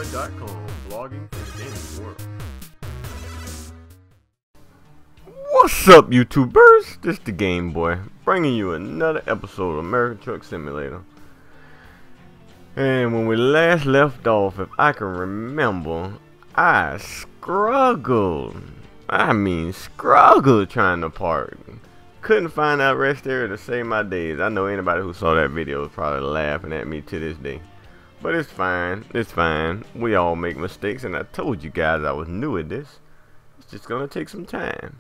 JazzyCat.com, blogging for the gaming world. What's up, YouTubers? This the Game Boy, bringing you another episode of American Truck Simulator. And when we last left off, if I can remember, I struggled. I mean, struggled trying to park. Couldn't find that rest area to save my days. I know anybody who saw that video is probably laughing at me to this day. But it's fine. It's fine. We all make mistakes, and I told you guys I was new at this. It's just gonna take some time.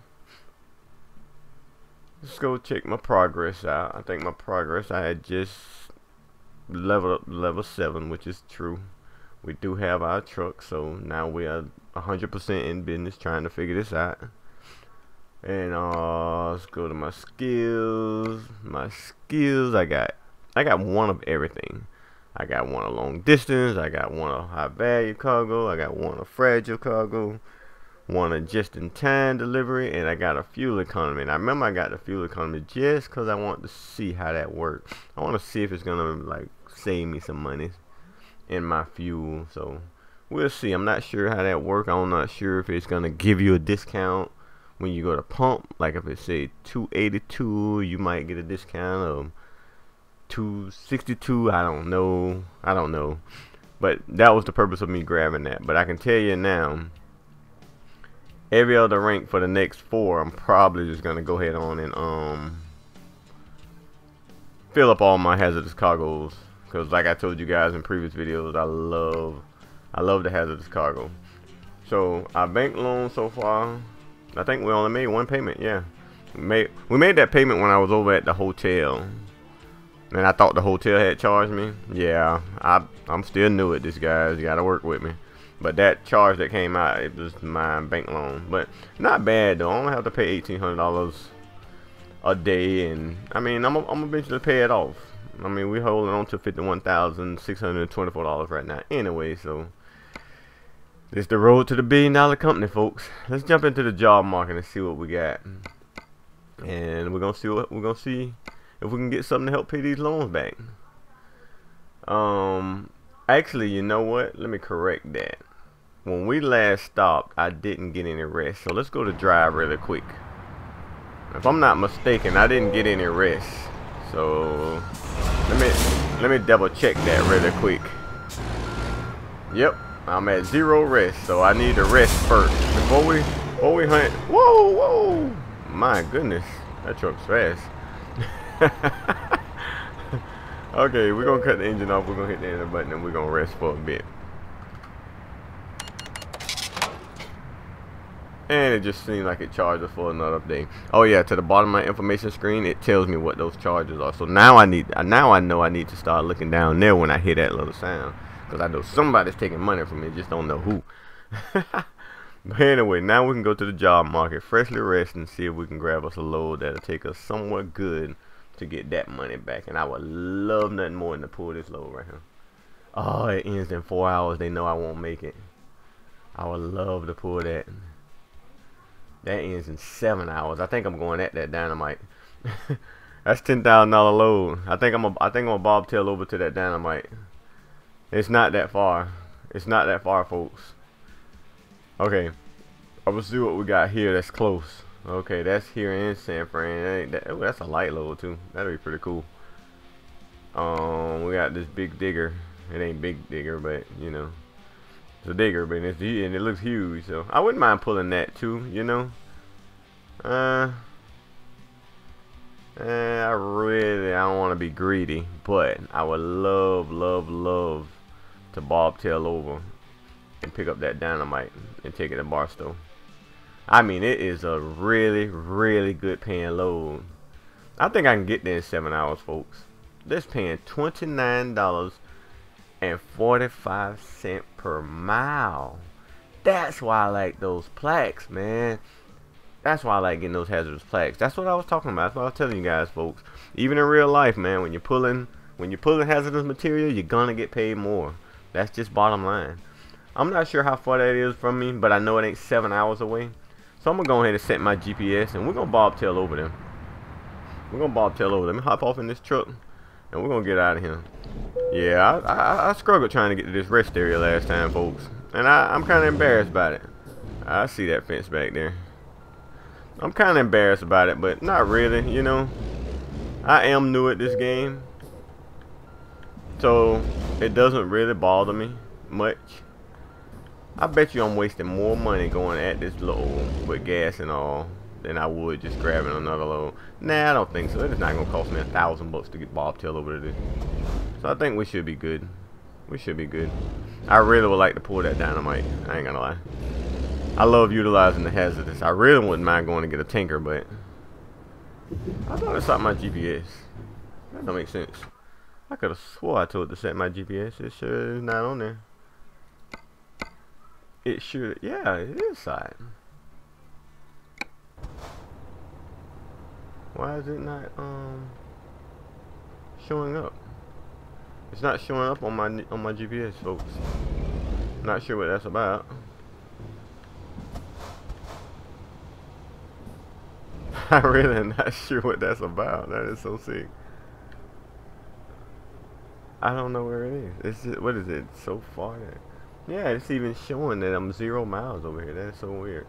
Let's go check my progress out. I think my progress, I had just leveled up to level 7, which is true. We do have our truck, so now we are 100% in business trying to figure this out. And let's go to my skills. My skills, I got one of everything. I got one of long distance, I got one of high value cargo, I got one of fragile cargo, one of just in time delivery, and I got a fuel economy. And I remember I got the fuel economy just because I want to see how that works. I want to see if it's gonna like save me some money in my fuel. So we'll see. I'm not sure how that works. I'm not sure if it's gonna give you a discount when you go to pump. Like if it say 282, you might get a discount of 262. I don't know, but that was the purpose of me grabbing that. But I can tell you now, every other rank for the next 4, I'm probably just gonna go ahead on and fill up all my hazardous cargoes, because like I told you guys in previous videos, I love the hazardous cargo. So our bank loan so far, I think we only made one payment. Yeah, we made that payment when I was over at the hotel. And I thought the hotel had charged me. Yeah, I'm still new at this, guys. You gotta work with me. But that charge that came out, it was my bank loan. But not bad though. I only have to pay $1,800 a day, and I mean, I'm eventually pay it off. I mean, we're holding on to $51,624 right now. Anyway, so this is the road to the billion-dollar company, folks. Let's jump into the job market and see what we got. And we're gonna see if we can get something to help pay these loans back. Actually, you know what? Let me correct that. When we last stopped, I didn't get any rest. So let's go to drive really quick. If I'm not mistaken, I didn't get any rest. So let me double check that really quick. Yep, I'm at 0 rest. So I need to rest first before we hunt. Whoa! My goodness, that truck's fast. Okay, we're gonna cut the engine off, we're gonna hit the enter button, and we're gonna rest for a bit. And it just seemed like it charged us for another day. Oh yeah, to the bottom of my information screen, it tells me what those charges are. So now I know I need to start looking down there when I hear that little sound, because I know somebody's taking money from me, just don't know who. But anyway, now we can go to the job market, freshly rest, and see if we can grab us a load that'll take us somewhere good to get that money back. And I would love nothing more than to pull this load right here. Oh, it ends in 4 hours. They know I won't make it. I would love to pull that. That ends in 7 hours. I think I'm going at that dynamite. That's $10,000 load. I think I'm a bobtail over to that dynamite. It's not that far. It's not that far, folks. Okay, I will see what we got here that's close. Okay, that's here in San Fran. Oh, that's a light load too. That'll be pretty cool. We got this big digger. It ain't big digger, but you know, it's a digger, but and it looks huge. So I wouldn't mind pulling that too. You know, I don't want to be greedy, but I would love to bobtail over and pick up that dynamite and take it to Barstow. I mean, it is a really good paying load. I think I can get there in 7 hours, folks. This paying $29.45 per mile. That's why I like those plaques, man. That's why I like getting those hazardous plaques. That's what I was talking about. That's what I was telling you guys, folks. Even in real life, man, when you're pulling hazardous material, you're gonna get paid more. That's just bottom line. I'm not sure how far that is from me, but I know it ain't 7 hours away. So I'm gonna go ahead and set my GPS, and we're gonna bobtail over them. Let me hop off in this truck, and we're gonna get out of here. Yeah, I struggled trying to get to this rest area last time, folks. And I'm kind of embarrassed about it. I see that fence back there. I'm kind of embarrassed about it, but not really, you know. I am new at this game, so it doesn't really bother me much. I bet you I'm wasting more money going at this load with gas and all than I would just grabbing another load. Nah, I don't think so. It's not gonna cost me $1,000 to get Bobtail over there. So I think we should be good. We should be good. I really would like to pull that dynamite. I ain't gonna lie. I love utilizing the hazardous. I really wouldn't mind going to get a tanker, but I thought it stopped my GPS. That don't make sense. I could have swore I told it to set my GPS. It sure is not on there. It should. Yeah, it is side. Why is it not showing up? It's not showing up on my GPS, folks. Not sure what that's about. I really am not sure what that's about. That is so sick. I don't know where it is. It's just, what is it? So far there. Yeah, it's even showing that I'm 0 miles over here. That is so weird.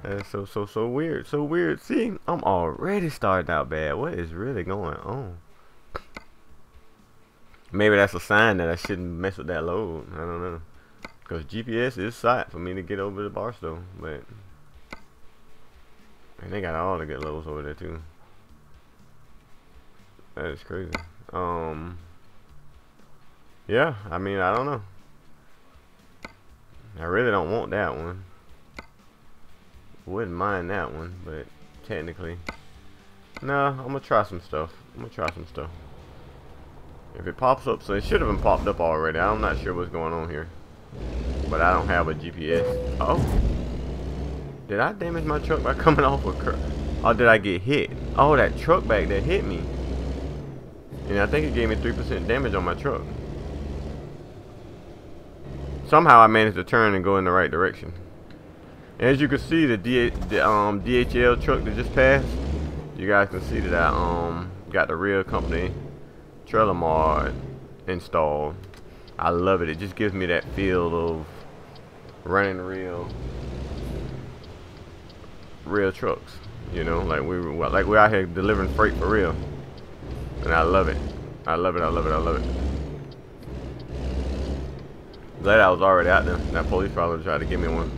That is so weird. So weird. See, I'm already starting out bad. What is really going on? Maybe that's a sign that I shouldn't mess with that load. I don't know. Because GPS is sight for me to get over the Barstow. But and they got all the good loads over there too. That is crazy. Yeah, I mean, I don't know. I really don't want that one. Wouldn't mind that one, but technically, no. I'm gonna try some stuff. If it pops up, so it should have been popped up already. I'm not sure what's going on here, but I don't have a GPS. Oh, did I damage my truck by coming off a curb? Or did I get hit? Oh, that truck back there hit me, and I think it gave me 3% damage on my truck. Somehow I managed to turn and go in the right direction. As you can see, the DHL truck that just passed, you guys can see that I got the real company trailer mod installed. I love it. It just gives me that feel of running real trucks. You know, like we're out here delivering freight for real, and I love it. I love it. Glad I was already out there. That police probably tried to give me one.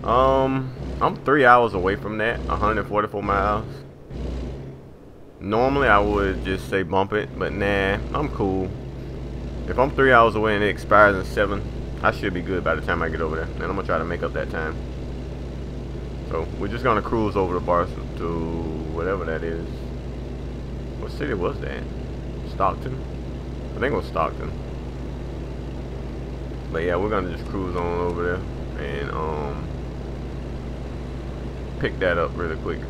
I'm 3 hours away from that, 144 miles. Normally I would just say bump it, but nah, I'm cool. If I'm 3 hours away and it expires in 7, I should be good by the time I get over there. And I'm gonna try to make up that time. So we're just gonna cruise over the bars to whatever that is. What city was that? Stockton? I think it was Stockton. But yeah, we're gonna just cruise on over there and pick that up really quick.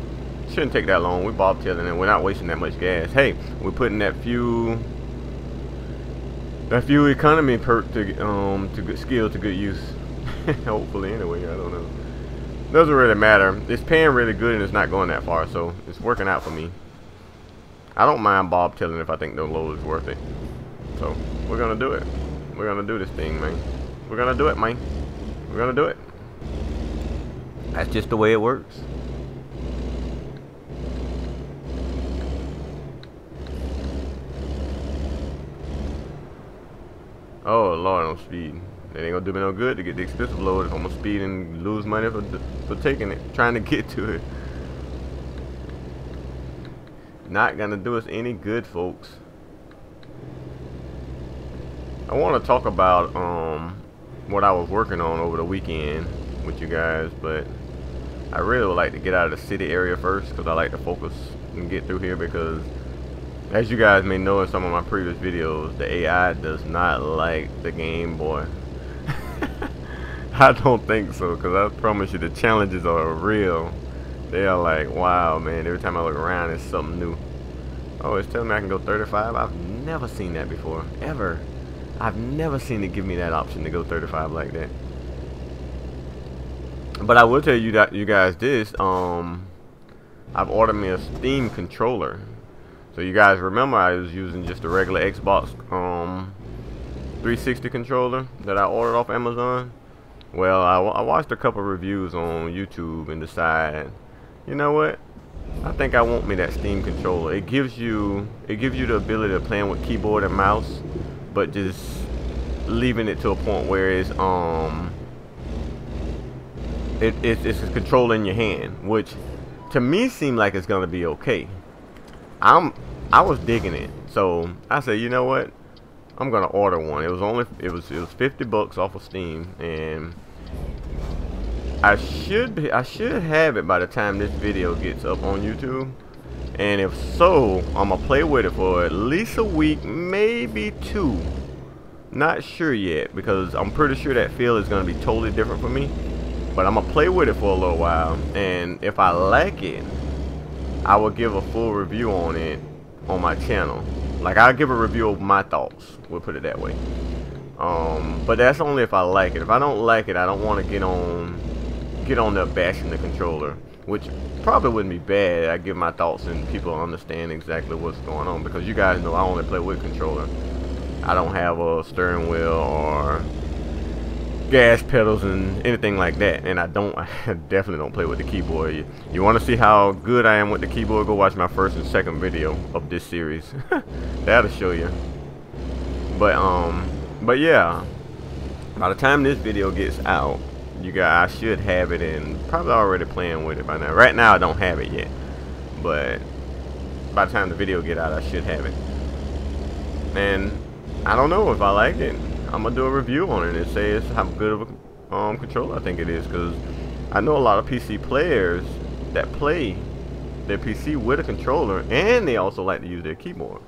Shouldn't take that long. We bobtailing and we're not wasting that much gas. Hey, we're putting that fuel economy perk to good skill to good use. Hopefully, anyway. I don't know. Doesn't really matter. It's paying really good and it's not going that far, so it's working out for me. I don't mind bobtailing if I think the load is worth it. So we're gonna do it. We're gonna do this thing, man. We're gonna do it, man. We're gonna do it. That's just the way it works. Oh Lord, I'm speeding. It ain't gonna do me no good to get the expensive load if I'm gonna speed and lose money for taking it, trying to get to it. Not gonna do us any good, folks. I want to talk about what I was working on over the weekend with you guys, but I really would like to get out of the city area first because I like to focus and get through here because, as you guys may know in some of my previous videos, the AI does not like the Game Boy. I don't think so, because I promise you the challenges are real. They are like, wow, man, every time I look around it's something new. Oh, it's telling me I can go 35. I've never seen that before, ever. I've never seen it give me that option to go 35 like that. But I will tell you that you guys this, I've ordered me a Steam controller. So you guys remember I was using just a regular Xbox 360 controller that I ordered off Amazon. Well, I watched a couple reviews on YouTube and decided, you know what? I think I want me that Steam controller. It gives you the ability of playing with keyboard and mouse, but just leaving it to a point where it's a controller in your hand, which to me seemed like it's gonna be okay. I was digging it, so I said, you know what? I'm gonna order one. It was 50 bucks off of Steam, and I should have it by the time this video gets up on YouTube. And if so, I'm gonna play with it for at least a week, maybe 2. Not sure yet, because I'm pretty sure that feel is gonna be totally different for me. But I'm gonna play with it for a little while, and if I like it, I will give a full review on it on my channel. Like, I'll give a review of my thoughts, we'll put it that way. But that's only if I like it. If I don't like it, I don't want to get on there bashing the controller, which probably wouldn't be bad. I give my thoughts and people understand exactly what's going on, because you guys know I only play with controller. I don't have a steering wheel or gas pedals and anything like that, and I definitely don't play with the keyboard. You want to see how good I am with the keyboard? Go watch my first and second video of this series. That'll show you. But yeah, by the time this video gets out, I should have it, and probably already playing with it by now. Right now I don't have it yet, but by the time the video get out, I should have it. And I don't know if I like it. I'm gonna do a review on it and say it's how good of a controller I think it is, because I know a lot of PC players that play their PC with a controller, and they also like to use their keyboard.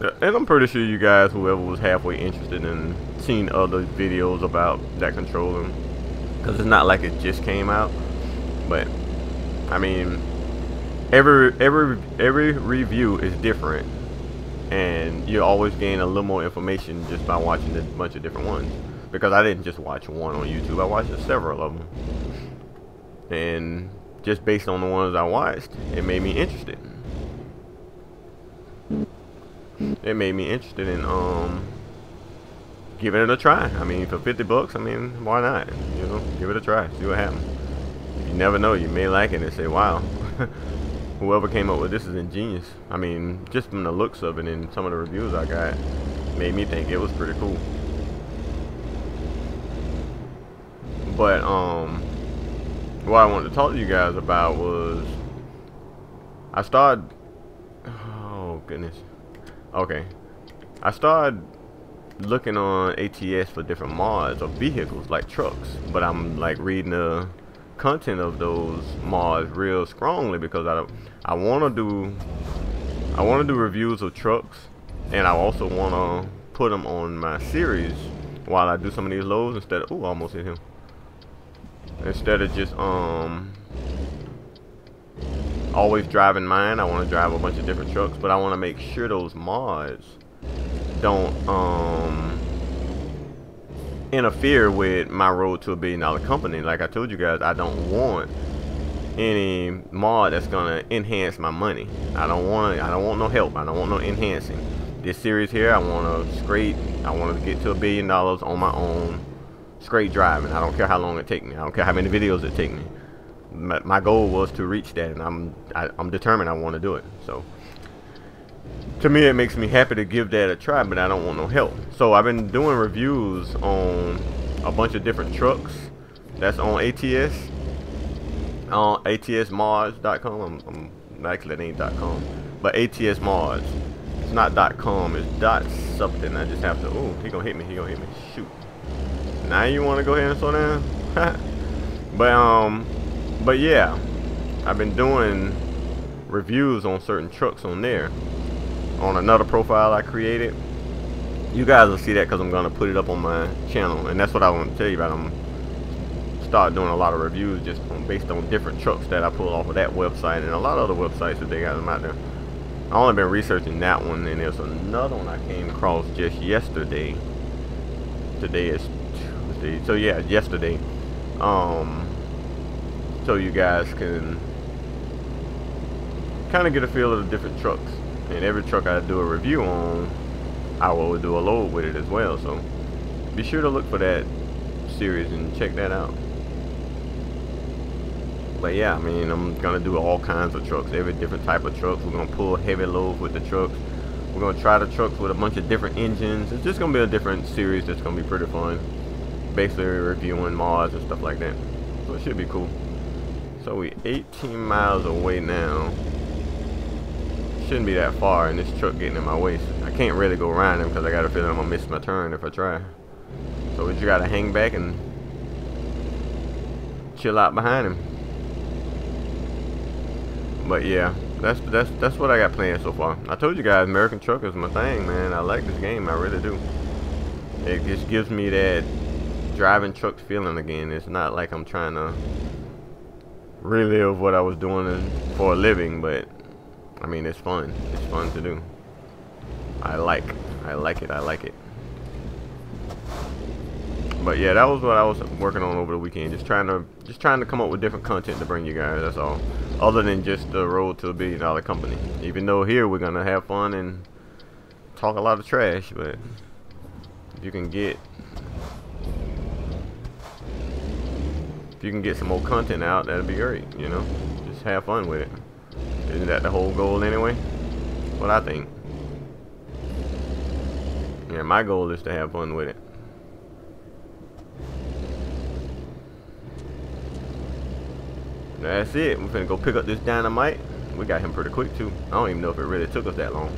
And I'm pretty sure you guys, whoever was halfway interested in seeing other videos about that controller, because it's not like it just came out. But I mean, every review is different, and you always gain a little more information just by watching a bunch of different ones. Because I didn't just watch one on YouTube, I watched several of them, and just based on the ones I watched, it made me interested. It made me interested in giving it a try. I mean, for 50 bucks, I mean, why not? You know, give it a try, see what happens. You never know, you may like it and say, wow, whoever came up with this is ingenious. I mean, just from the looks of it and some of the reviews I got, made me think it was pretty cool. But what I wanted to talk to you guys about was, I started, oh goodness, okay, I started looking on ATS for different mods of vehicles like trucks, but I'm like reading the content of those mods real strongly, because I want to do reviews of trucks, and I also want to put them on my series while I do some of these loads, instead of, ooh, I almost hit him, instead of just always driving mine. I want to drive a bunch of different trucks, but I want to make sure those mods don't interfere with my road to $1 billion company. Like I told you guys, I don't want any mod that's gonna enhance my money. I don't want no help. I don't want no enhancing. This series here, I want to get to $1 billion on my own, straight driving. I don't care how long it takes me. I don't care how many videos it takes me. My goal was to reach that, and I'm determined I want to do it. So to me, it makes me happy to give that a try, but I don't want no help. So I've been doing reviews on a bunch of different trucks that's on ATS, on atsmods.com. Actually, it ain't .com, but ATS mods. It's not .com, it's .something. I just have to, ooh, he gonna hit me, shoot. Now you want to go ahead and slow down? But yeah, I've been doing reviews on certain trucks on there, on another profile I created. You guys will see that because I'm going to put it up on my channel, and that's what I want to tell you about. I'm start doing a lot of reviews just based on different trucks that I pull off of that website, and a lot of other websites that they got them out there. I only been researching that one, and there's another one I came across just yesterday. Today is Tuesday, so yeah, yesterday. So you guys can kind of get a feel of the different trucks. And every truck I do a review on, I will do a load with it as well. So be sure to look for that series and check that out. But yeah, I mean, I'm gonna do all kinds of trucks, every different type of trucks. We're gonna pull heavy loads with the trucks. We're gonna try the trucks with a bunch of different engines. It's just gonna be a different series that's gonna be pretty fun. Basically reviewing mods and stuff like that. So it should be cool. So we 18 miles away now. Shouldn't be that far, and this truck getting in my way. I can't really go around him because I got a feeling I'm gonna miss my turn if I try. So we just gotta hang back and chill out behind him. But yeah, that's what I got planned so far. I told you guys, American Truck is my thing, man. I like this game, I really do. It just gives me that driving truck feeling again. It's not like I'm trying to relive what I was doing for a living, but I mean, it's fun. It's fun to do. I like it. But yeah, that was what I was working on over the weekend. Just trying to come up with different content to bring you guys. That's all. Other than just the road to $1 billion company. Even though here we're gonna have fun and talk a lot of trash, but if you can get some more content out, that'd be great. You know, just have fun with it. Isn't that the whole goal anyway? That's what I think. Yeah, my goal is to have fun with it. That's it. We're finna go pick up this dynamite. We got him pretty quick too. I don't even know if it really took us that long.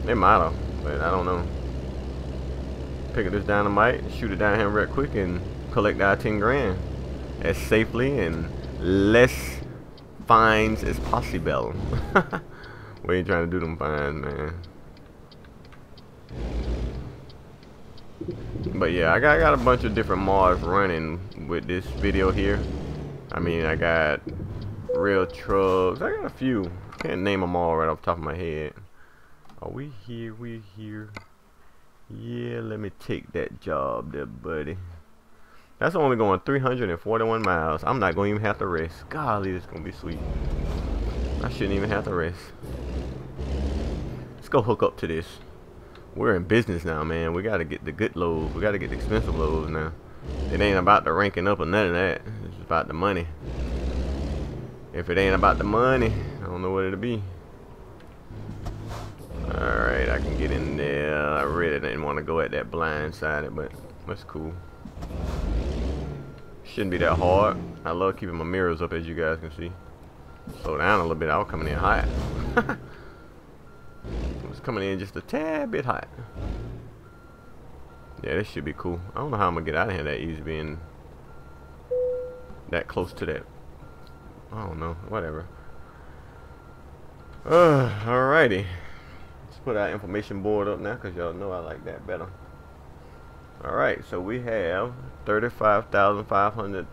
It might have, but I don't know. Pick up this dynamite, shoot it down here real quick, and collect our 10 grand as safely and less fines as possible. We ain't trying to do them fines, man. But yeah, I got a bunch of different mods running with this video here. I mean, I got real trucks. I got a few. Can't name them all right off the top of my head. Are we here? We here. Yeah, let me take that job there, buddy. That's only going 341 miles. I'm not going to even have to rest. Golly, this is going to be sweet. I shouldn't even have to rest. Let's go hook up to this. We're in business now, man. We got to get the good loads. We got to get the expensive loads now. It ain't about the ranking up or none of that. It's about the money. If it ain't about the money, I don't know what it'll be. Alright, I can get in there. I really didn't want to go at that blind side, but that's cool. Shouldn't be that hard. I love keeping my mirrors up, as you guys can see. Slow down a little bit. I was coming in hot. I was coming in just a tad bit hot. Yeah, this should be cool. I don't know how I'm gonna get out of here that easy, being that close to that. I don't know. Whatever. Alrighty. Let's put our information board up now, because y'all know I like that better. Alright, so we have 35,500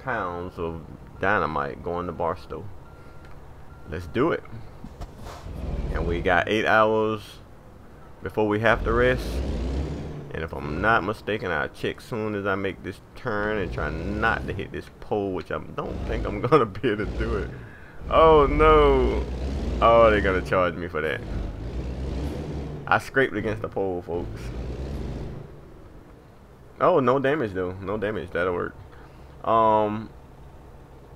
pounds of dynamite going to Barstow. Let's do it. And we got 8 hours before we have to rest. And if I'm not mistaken, I'll check soon as I make this turn and try not to hit this pole, which I don't think I'm gonna be able to do it. Oh no! Oh, they're gonna charge me for that. I scraped against the pole, folks. Oh, no damage though. No damage. That'll work.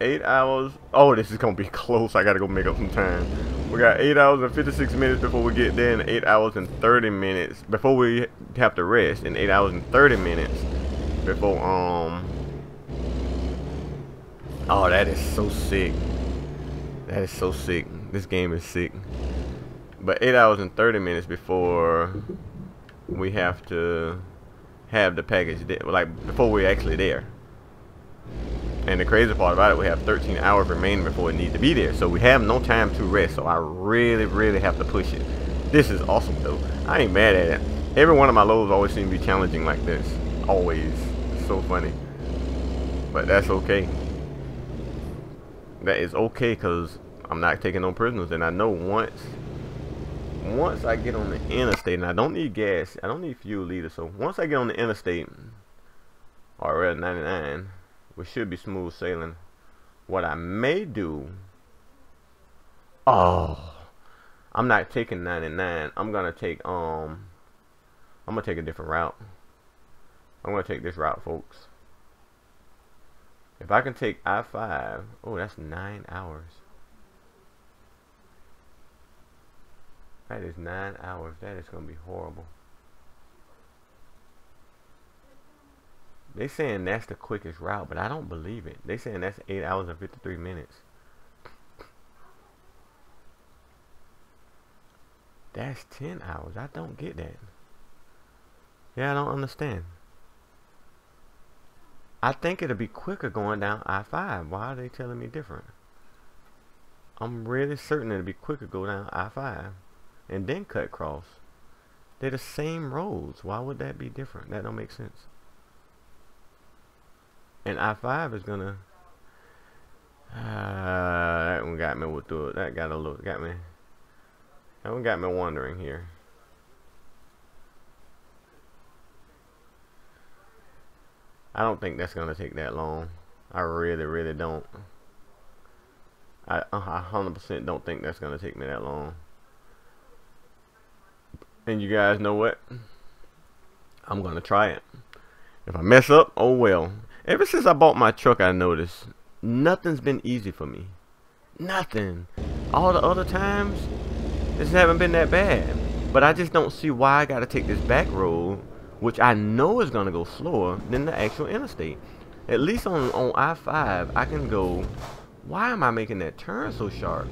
8 hours. Oh, this is gonna be close. I gotta go make up some time. We got 8 hours and 56 minutes before we get there, and 8 hours and 30 minutes before we have to rest, and 8 hours and 30 minutes before oh, that is so sick. That is so sick. This game is sick. But 8 hours and 30 minutes before we have to have the package there, like before we're actually there. And the crazy part about it, we have 13 hours remaining before it needs to be there. So we have no time to rest. So I really have to push it. This is awesome though. I ain't mad at it. Every one of my loads always seem to be challenging like this. Always. It's so funny. But that's okay. That is okay, because I'm not taking no prisoners. And I know once I get on the interstate, and I don't need gas, I don't need fuel either. So once I get on the interstate, or rather 99, we should be smooth sailing. What I may do Oh, I'm not taking 99. I'm gonna take a different route. I'm gonna take this route, folks. If I can take I-5, oh, that's 9 hours. That is 9 hours. That is gonna be horrible. They saying that's the quickest route, but I don't believe it. They saying that's 8 hours and 53 minutes. That's 10 hours. I don't get that. Yeah, I don't understand. I think it'll be quicker going down I-5. Why are they telling me different? I'm really certain it'll be quicker go down I-5 and then cut cross. They're the same roads. Why would that be different? That don't make sense. And I-5 is gonna that one got me with the that got me that one got me wondering here. I don't think that's gonna take that long. I really don't. I 100% don't think that's gonna take me that long. And you guys know what? I'm gonna try it. If I mess up, oh well. Ever since I bought my truck, I noticed nothing's been easy for me. Nothing. All the other times, this haven't been that bad. But I just don't see why I gotta take this back road, which I know is gonna go slower than the actual interstate. At least on I-5, I can go. Why am I making that turn so sharp?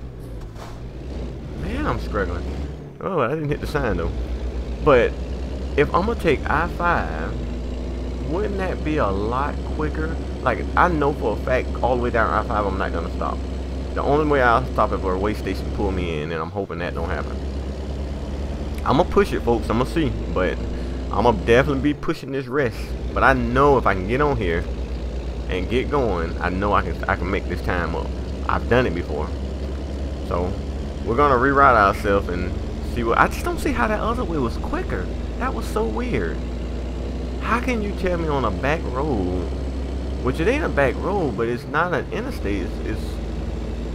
Man, I'm struggling. Oh, I didn't hit the sign though. But if I'm gonna take I-5, wouldn't that be a lot quicker? Like, I know for a fact all the way down I-5 I'm not gonna stop. The only way I'll stop is for a way station to pull me in, and I'm hoping that don't happen. I'm gonna push it, folks. I'm gonna see, but I'm gonna definitely be pushing this rest. But I know if I can get on here and get going, I know I can make this time up. I've done it before. So we're gonna reroute ourselves and see what. I just don't see how that other way was quicker. That was so weird. How can you tell me on a back road, which it ain't a back road, but it's not an interstate,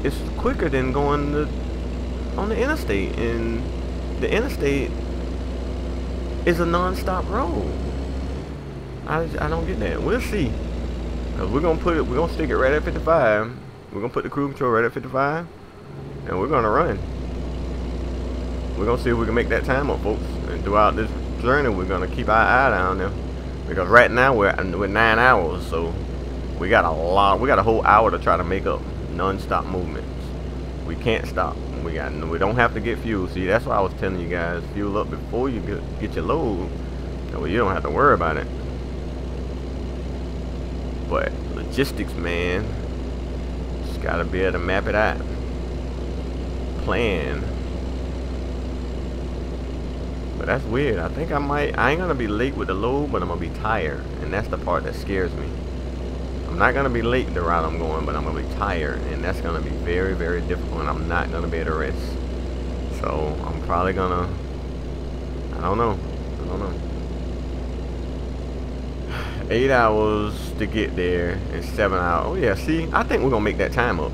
it's quicker than going on the interstate, and the interstate is a non-stop road. I don't get that. We'll see. Cause we're gonna stick it right at 55. We're gonna put the cruise control right at 55, and we're gonna run. We're gonna see if we can make that time up, folks. And throughout this journey, we're gonna keep our eye down there. Because right now we're 9 hours, so we got a whole hour to try to make up non-stop movements. We can't stop. We don't have to get fuel. See, that's why I was telling you guys, fuel up before you get your load. That way you don't have to worry about it. But logistics, man, just gotta be able to map it out, plan. But that's weird. I think I ain't gonna be late with the load, but I'm gonna be tired, and that's the part that scares me. I'm not gonna be late the route I'm going, but I'm gonna be tired, and that's gonna be very difficult, and I'm not gonna be able to rest. So I'm probably gonna, I don't know 8 hours to get there and 7 hours. Oh yeah, see, I think we're gonna make that time up.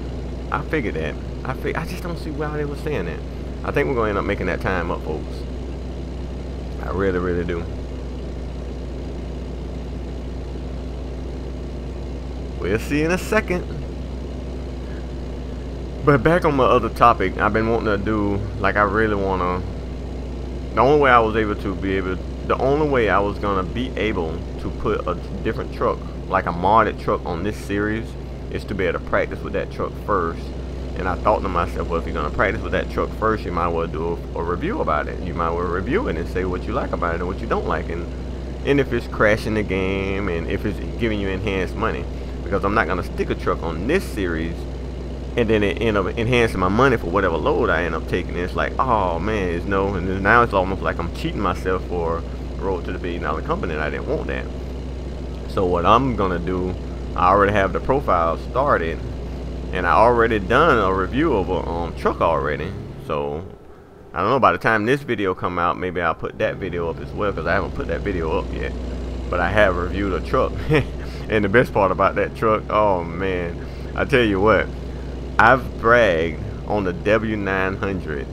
I figured that. I just don't see why they were saying that. I think we're gonna end up making that time up, folks. I really do. We'll see in a second. But back on my other topic, I've been wanting to do, like, I really wanna. The only way I was gonna be able to put a different truck, like a modded truck, on this series, is to be able to practice with that truck first. And I thought to myself, well, if you're gonna practice with that truck first, you might well do a review about it. You might well review it and say what you like about it and what you don't like, and if it's crashing the game, and if it's giving you enhanced money. Because I'm not gonna stick a truck on this series and then it end up enhancing my money for whatever load I end up taking. And it's like, oh man, it's no, and then now it's almost like I'm cheating myself for Road to the $1 billion company, and I didn't want that. So what I'm gonna do, I already have the profile started, and I already done a review of a truck already. So I don't know, by the time this video come out, maybe I'll put that video up as well, because I haven't put that video up yet. But I have reviewed a truck. And the best part about that truck, oh man, I tell you what, I've bragged on the W900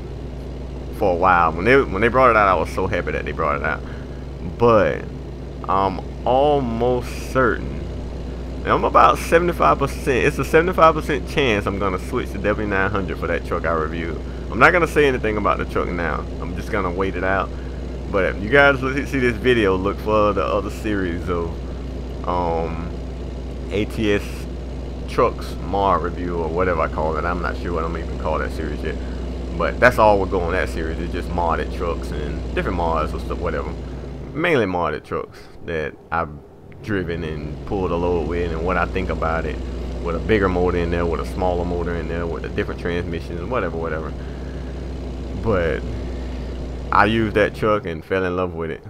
for a while. When they brought it out, I was so happy that they brought it out. But I'm almost certain, and I'm about 75%. It's a 75% chance I'm gonna switch to W900 for that truck I reviewed. I'm not gonna say anything about the truck now. I'm just gonna wait it out. But if you guys see this video, look for the other series of ATS trucks mod review or whatever I call it. I'm not sure what I'm even call that series yet. But that's all we're going that series. It's just modded trucks and different mods or stuff, whatever. Mainly modded trucks that I've driven and pulled a load with, and what I think about it, with a bigger motor in there, with a smaller motor in there, with a different transmissions, whatever. But I used that truck and fell in love with it.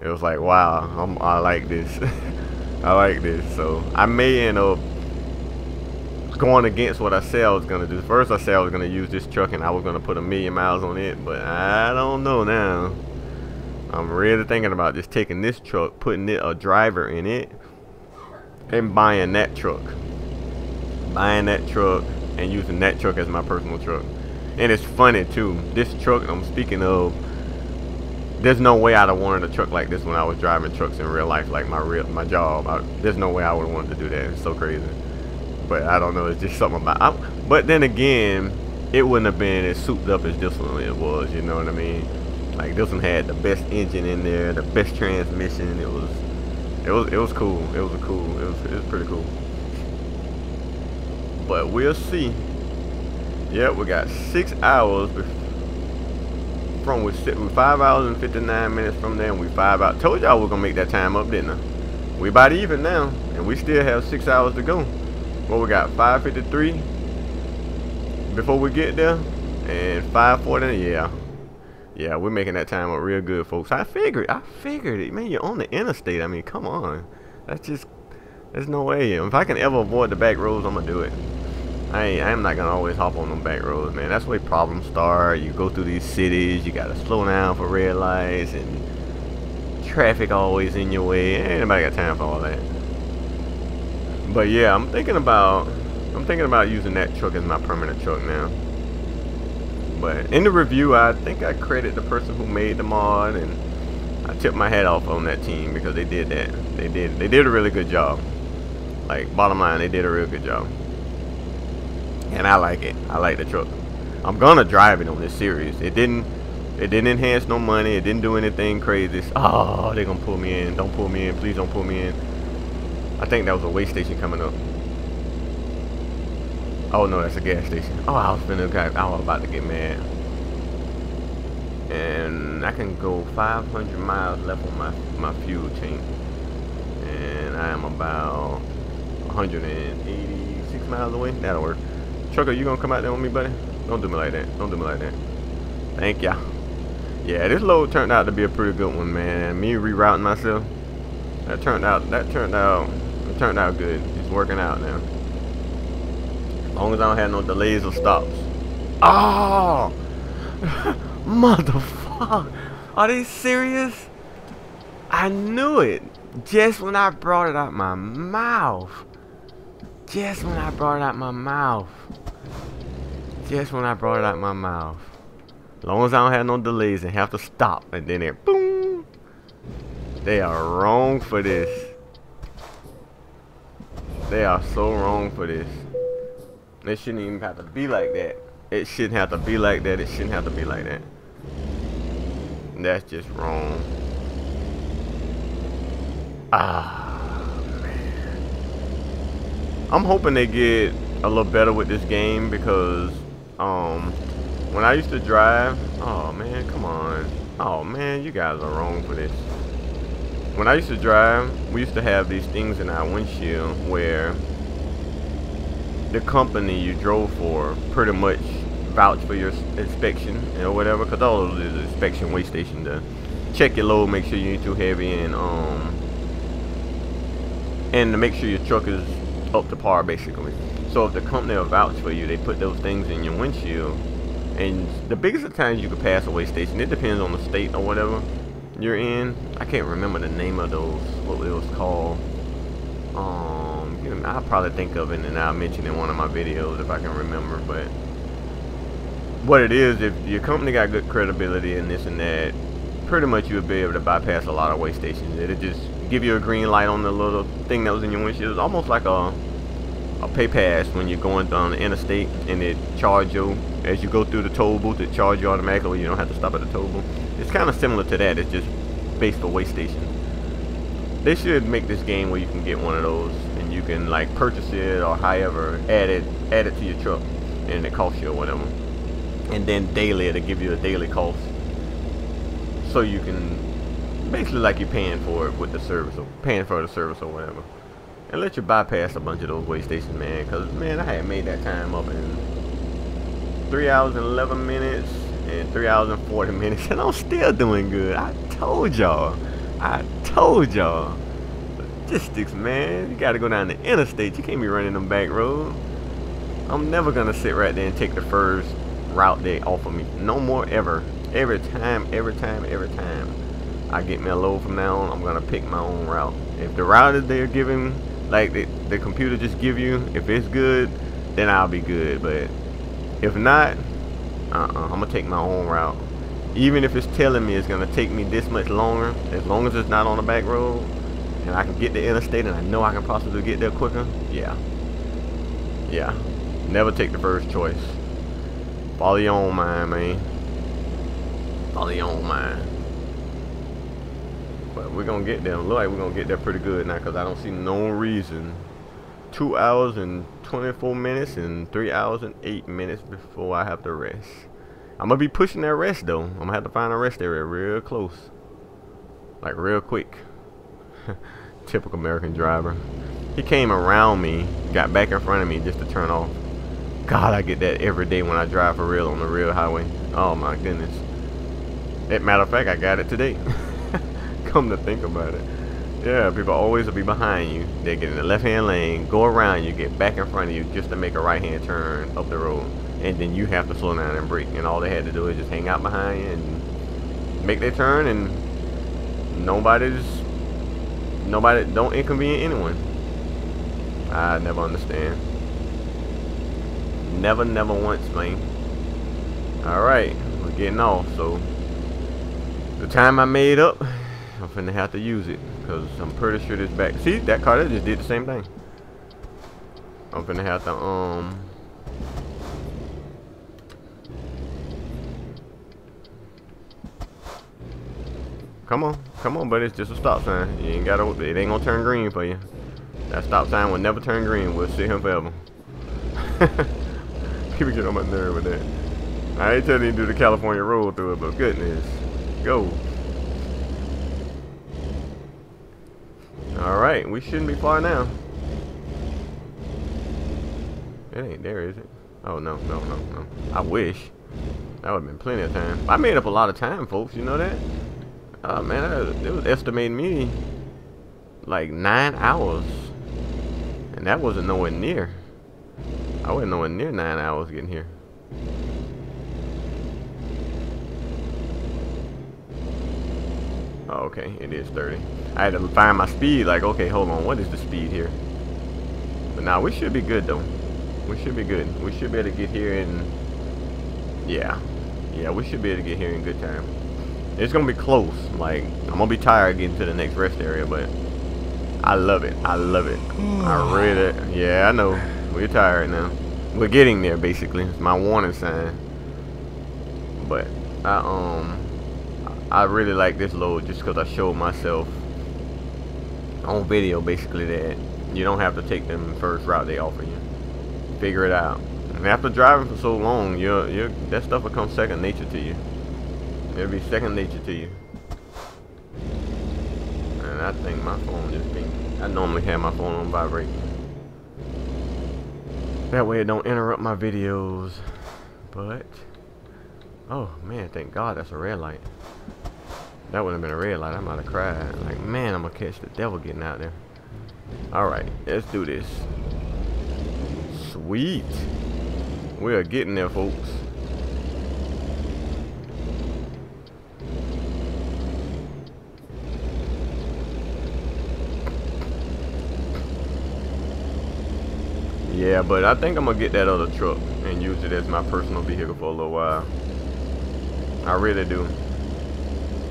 It was like, wow, I like this. I like this. So I may end up going against what I said I was gonna do. First I said I was gonna use this truck and I was gonna put 1,000,000 miles on it, but I don't know now. I'm really thinking about just taking this truck, putting a driver in it, and buying that truck. Buying that truck and using that truck as my personal truck. And it's funny too, this truck I'm speaking of, there's no way I'd have wanted a truck like this when I was driving trucks in real life, like my job. There's no way I would have wanted to do that. It's so crazy. But I don't know, it's just something about it. But then again, it wouldn't have been as souped up as this one it was, you know what I mean? Like this one had the best engine in there, the best transmission. It was cool. It was pretty cool. But we'll see. Yeah, we got 6 hours from we're 5 hours and 59 minutes from there, and we 5 out. Told y'all we're gonna make that time up, didn't I? We about even now, and we still have 6 hours to go. Well, we got 5:53 before we get there, and 5:40. Yeah, we're making that time up real good, folks. I figured it. Man, you're on the interstate. I mean, come on. There's no way. If I can ever avoid the back roads, I'm gonna do it. I am not gonna always hop on them back roads, man. That's where problems start. You go through these cities, you gotta slow down for red lights, and traffic always in your way. Ain't nobody got time for all that. But yeah, I'm thinking about using that truck as my permanent truck now. But in the review, I think I credit the person who made the mod, and I tip my hat off on that team because they did that. They did a really good job. Like, bottom line, they did a real good job. And I like it. I like the truck. I'm gonna drive it on this series. It didn't enhance no money. It didn't do anything crazy. Oh, they're gonna pull me in. Don't pull me in. Please don't pull me in. I think that was a way station coming up. Oh no, that's a gas station. Oh, I was about to get mad. And I can go 500 miles left on my fuel tank. And I am about 186 miles away. That'll work. Trucker, you gonna come out there with me, buddy? Don't do me like that. Don't do me like that. Thank ya. Yeah, this load turned out to be a pretty good one, man. Me rerouting myself. It turned out good. It's working out now. As long as I don't have no delays or stops. Oh! Motherfucker! Are they serious? I knew it. Just when I brought it out my mouth. Just when I brought it out my mouth. Just when I brought it out my mouth. As long as I don't have no delays and have to stop, and then it boom. They are wrong for this. They are so wrong for this. It shouldn't even have to be like that. It shouldn't have to be like that. It shouldn't have to be like that. That's just wrong. Ah, man. I'm hoping they get a little better with this game because when I used to drive, oh man, come on. Oh man, you guys are wrong for this. When I used to drive, we used to have these things in our windshield where the company you drove for pretty much vouch for your inspection or whatever, because all of it is inspection way station to check your load, make sure you ain't too heavy, and to make sure your truck is up to par basically. So if the company will vouch for you, they put those things in your windshield. And the biggest of times you could pass a way station, it depends on the state or whatever you're in. I can't remember the name of those, what it was called. I'll probably think of it and I'll mention it in one of my videos if I can remember. But what it is, if your company got good credibility and this and that, pretty much you'll be able to bypass a lot of way stations. It'll just give you a green light on the little thing that was in your windshield. It's almost like a pay pass when you're going down the interstate, and it charge you as you go through the toll booth. It charge you automatically. You don't have to stop at the toll booth. It's kind of similar to that. It's just based for way stations. They should make this game where you can get one of those, and you can like purchase it or however add it to your truck, and it costs you or whatever. And then daily, it'll give you a daily cost, so you can basically like you're paying for it with the service, or paying for the service or whatever, and let you bypass a bunch of those way stations, man. Because man, I had made that time up in 3 hours and 11 minutes and 3 hours and 40 minutes, and I'm still doing good. I told y'all. Logistics, man. You gotta go down the interstate. You can't be running them back roads. I'm never gonna sit right there and take the first route they offer me. No more ever. Every time I get me a load from now on, I'm gonna pick my own route. If the route that they're giving, like the computer just give you, if it's good, then I'll be good. But if not, I'm gonna take my own route. Even if it's telling me it's gonna take me this much longer, as long as it's not on the back road and I can get the interstate and I know I can possibly get there quicker, yeah. Never take the first choice. Follow your own mind, man. Follow your own mind. But we're gonna get there. Look like we're gonna get there pretty good now, because I don't see no reason 2 hours and 24 minutes and 3 hours and 8 minutes before I have to rest. I'm gonna be pushing that rest though. I'm gonna have to find a rest area real close, like real quick. Typical American driver. He came around me, got back in front of me just to turn off. God, I get that every day when I drive for real on the real highway. Oh my goodness. As a matter of fact, I got it today. Come to think about it. Yeah, people always will be behind you. They get in the left-hand lane, go around you, get back in front of you just to make a right-hand turn up the road. And then you have to slow down and brake. And all they had to do is just hang out behind you and make their turn, and nobody don't inconvenience anyone. I never understand. Never once, man. Alright, we're getting off, so the time I made up, I'm finna have to use it, because I'm pretty sure this back. See, that car that just did the same thing. I'm finna have to come on, buddy. It's just a stop sign. You ain't gotta. It ain't gonna turn green for you. That stop sign will never turn green. We'll sit here forever. People get on my nerve with that. I ain't telling you to do the California roll through it, but goodness, go. All right, we shouldn't be far now. It ain't there, is it? Oh no. I wish. That would have been plenty of time. I made up a lot of time, folks. You know that? Oh man, it was estimating me like 9 hours, and that wasn't nowhere near. I wasn't nowhere near 9 hours getting here. Oh, okay, it is 30. I had to find my speed. Like, okay, hold on, what is the speed here? But now we should be good though. We should be good. We should be able to get here in. Yeah, we should be able to get here in good time. It's gonna be close. Like, I'm gonna be tired getting to the next rest area, but I love it. I really, yeah, I know. We're tired now. We're getting there, basically. It's my warning sign. But I really like this load just because I showed myself on video, basically, that you don't have to take them first route they offer you. Figure it out. And after driving for so long, that stuff becomes second nature to you. It'll be second nature to you. And I think my phone just being. I normally have my phone on vibrate. That way it don't interrupt my videos. But oh man, thank God that's a red light. That wouldn't have been a red light. I might have cried. Like, man, I'm gonna catch the devil getting out there. Alright, let's do this. Sweet. We are getting there, folks. Yeah, but I think I'm gonna get that other truck and use it as my personal vehicle for a little while. I really do.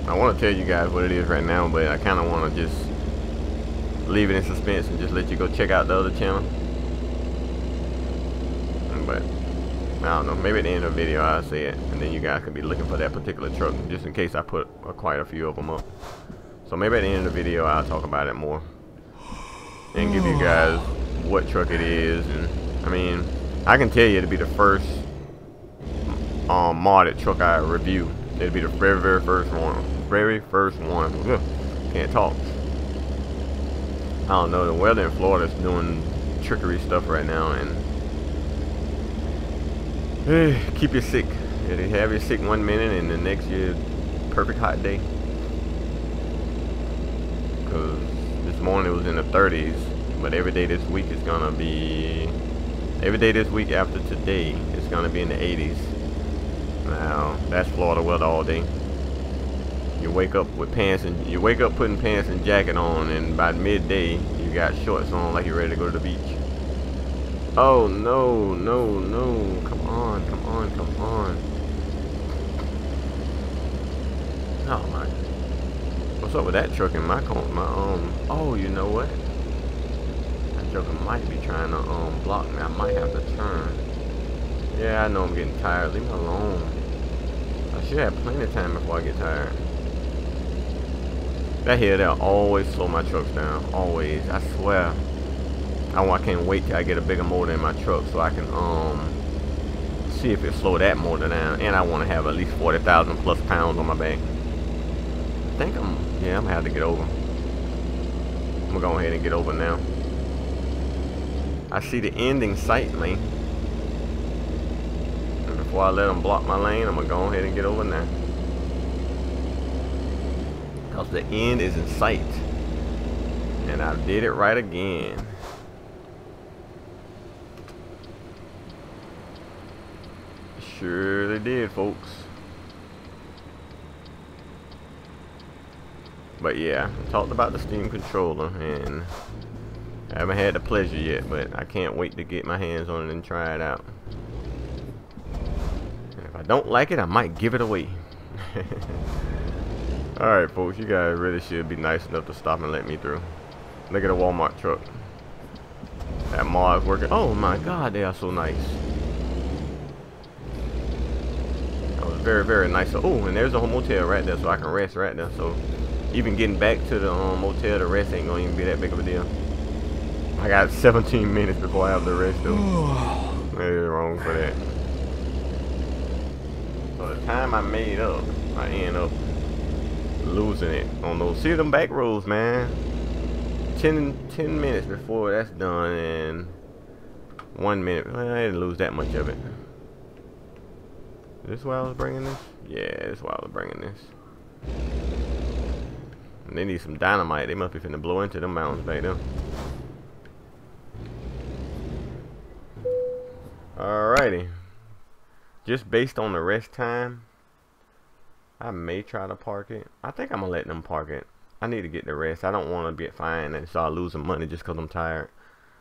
I want to tell you guys what it is right now, but I kind of want to just leave it in suspense and just let you go check out the other channel. But I don't know, maybe at the end of the video I'll say it, and then you guys can be looking for that particular truck, just in case I put quite a few of them up. So maybe at the end of the video I'll talk about it more and give you guys what truck it is. And I mean, I can tell you it'll be the first modded truck I review. It'll be the very first one. Ugh, can't talk. I don't know, the weather in Florida is doing trickery stuff right now, and keep you sick. It'll have you sick 1 minute and the next year perfect hot day. Cause this morning it was in the 30s, but every day this week is gonna be, every day this week after today it's gonna be in the 80s. Now that's Florida weather all day. You wake up with pants and you wake up putting pants and jacket on, and by midday you got shorts on like you're ready to go to the beach. Oh no, no, no, come on, come on, come on. Oh my, what's up with that truck in my oh, you know what? That truck might be trying to block me. I might have to turn. Yeah, I know I'm getting tired. Leave me alone. I should have plenty of time before I get tired. That here, they'll always slow my trucks down. Always. I swear. I can't wait till I get a bigger motor in my truck so I can see if it slow that motor down. And I want to have at least 40,000 plus pounds on my back. I think I'm gonna have to get over. I'm gonna go ahead and get over now. I see the end in sight, man. And before I let them block my lane, I'm gonna go ahead and get over now. Because the end is in sight. And I did it right again. Sure they did, folks. But yeah, I talked about the Steam controller, and I haven't had the pleasure yet, but I can't wait to get my hands on it and try it out. And if I don't like it, I might give it away. Alright folks, you guys really should be nice enough to stop and let me through. Look at a Walmart truck. That mod's working. Oh my god, they are so nice. That was very nice. Oh, and there's a motel right there, so I can rest right there. So even getting back to the motel to rest ain't gonna even be that big of a deal. I got 17 minutes before I have the rest though. Maybe wrong for that. So the time I made up, I end up losing it on those. See them back roads, man. 10 minutes before that's done, and 1 minute. Well, I didn't lose that much of it. Is this why I was bringing this? Yeah, this is why I was bringing this. And they need some dynamite. They must be finna blow into them mountains back there. Alrighty. Just based on the rest time, I may try to park it. I think I'm gonna let them park it. I need to get the rest. I don't want to get fined and start losing money just because I'm tired.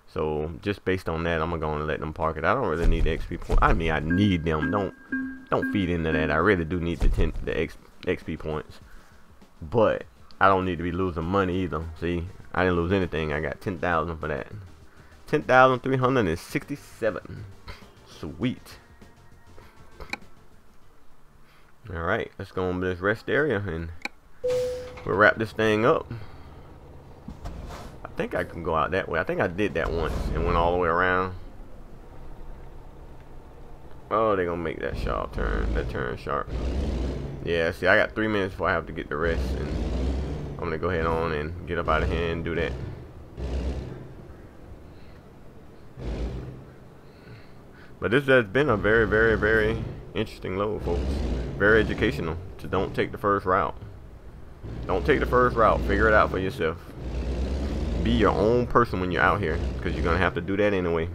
So just based on that, I'm gonna go and let them park it. I don't really need the XP points. I mean, I need them. Don't feed into that. I really do need the XP points, but I don't need to be losing money either. See, I didn't lose anything. I got 10,000 for that. 10,367. Sweet. Alright, let's go on this rest area and we'll wrap this thing up. I think I can go out that way. I think I did that once and went all the way around. Oh, they're gonna make that sharp turn. That turn sharp. Yeah, see, I got 3 minutes before I have to get the rest, and I'm gonna go ahead on and get up out of here and do that. But this has been a very interesting load, folks. Very educational. So don't take the first route. Don't take the first route. Figure it out for yourself. Be your own person when you're out here, because you're gonna have to do that anyway.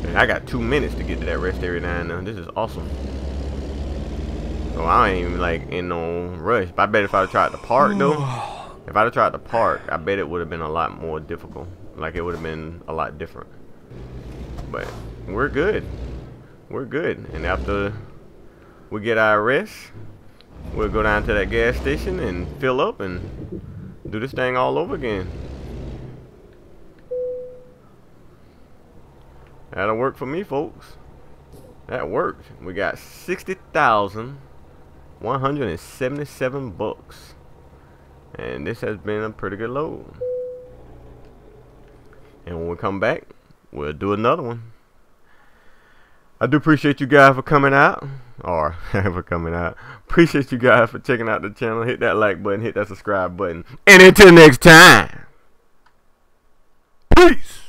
And I got 2 minutes to get to that rest area down now. This is awesome. So I ain't even like in no rush. But I bet if I'd tried to park though, if I'd tried to park, I bet it would have been a lot more difficult. Like it would have been a lot different. But we're good. We're good. And after we get our rest, we'll go down to that gas station and fill up and do this thing all over again. That'll work for me, folks. That worked. We got 60,177 bucks. And this has been a pretty good load. And when we come back, we'll do another one. I do appreciate you guys for coming out. Or for coming out. Appreciate you guys for checking out the channel. Hit that like button, hit that subscribe button. And until next time. Peace.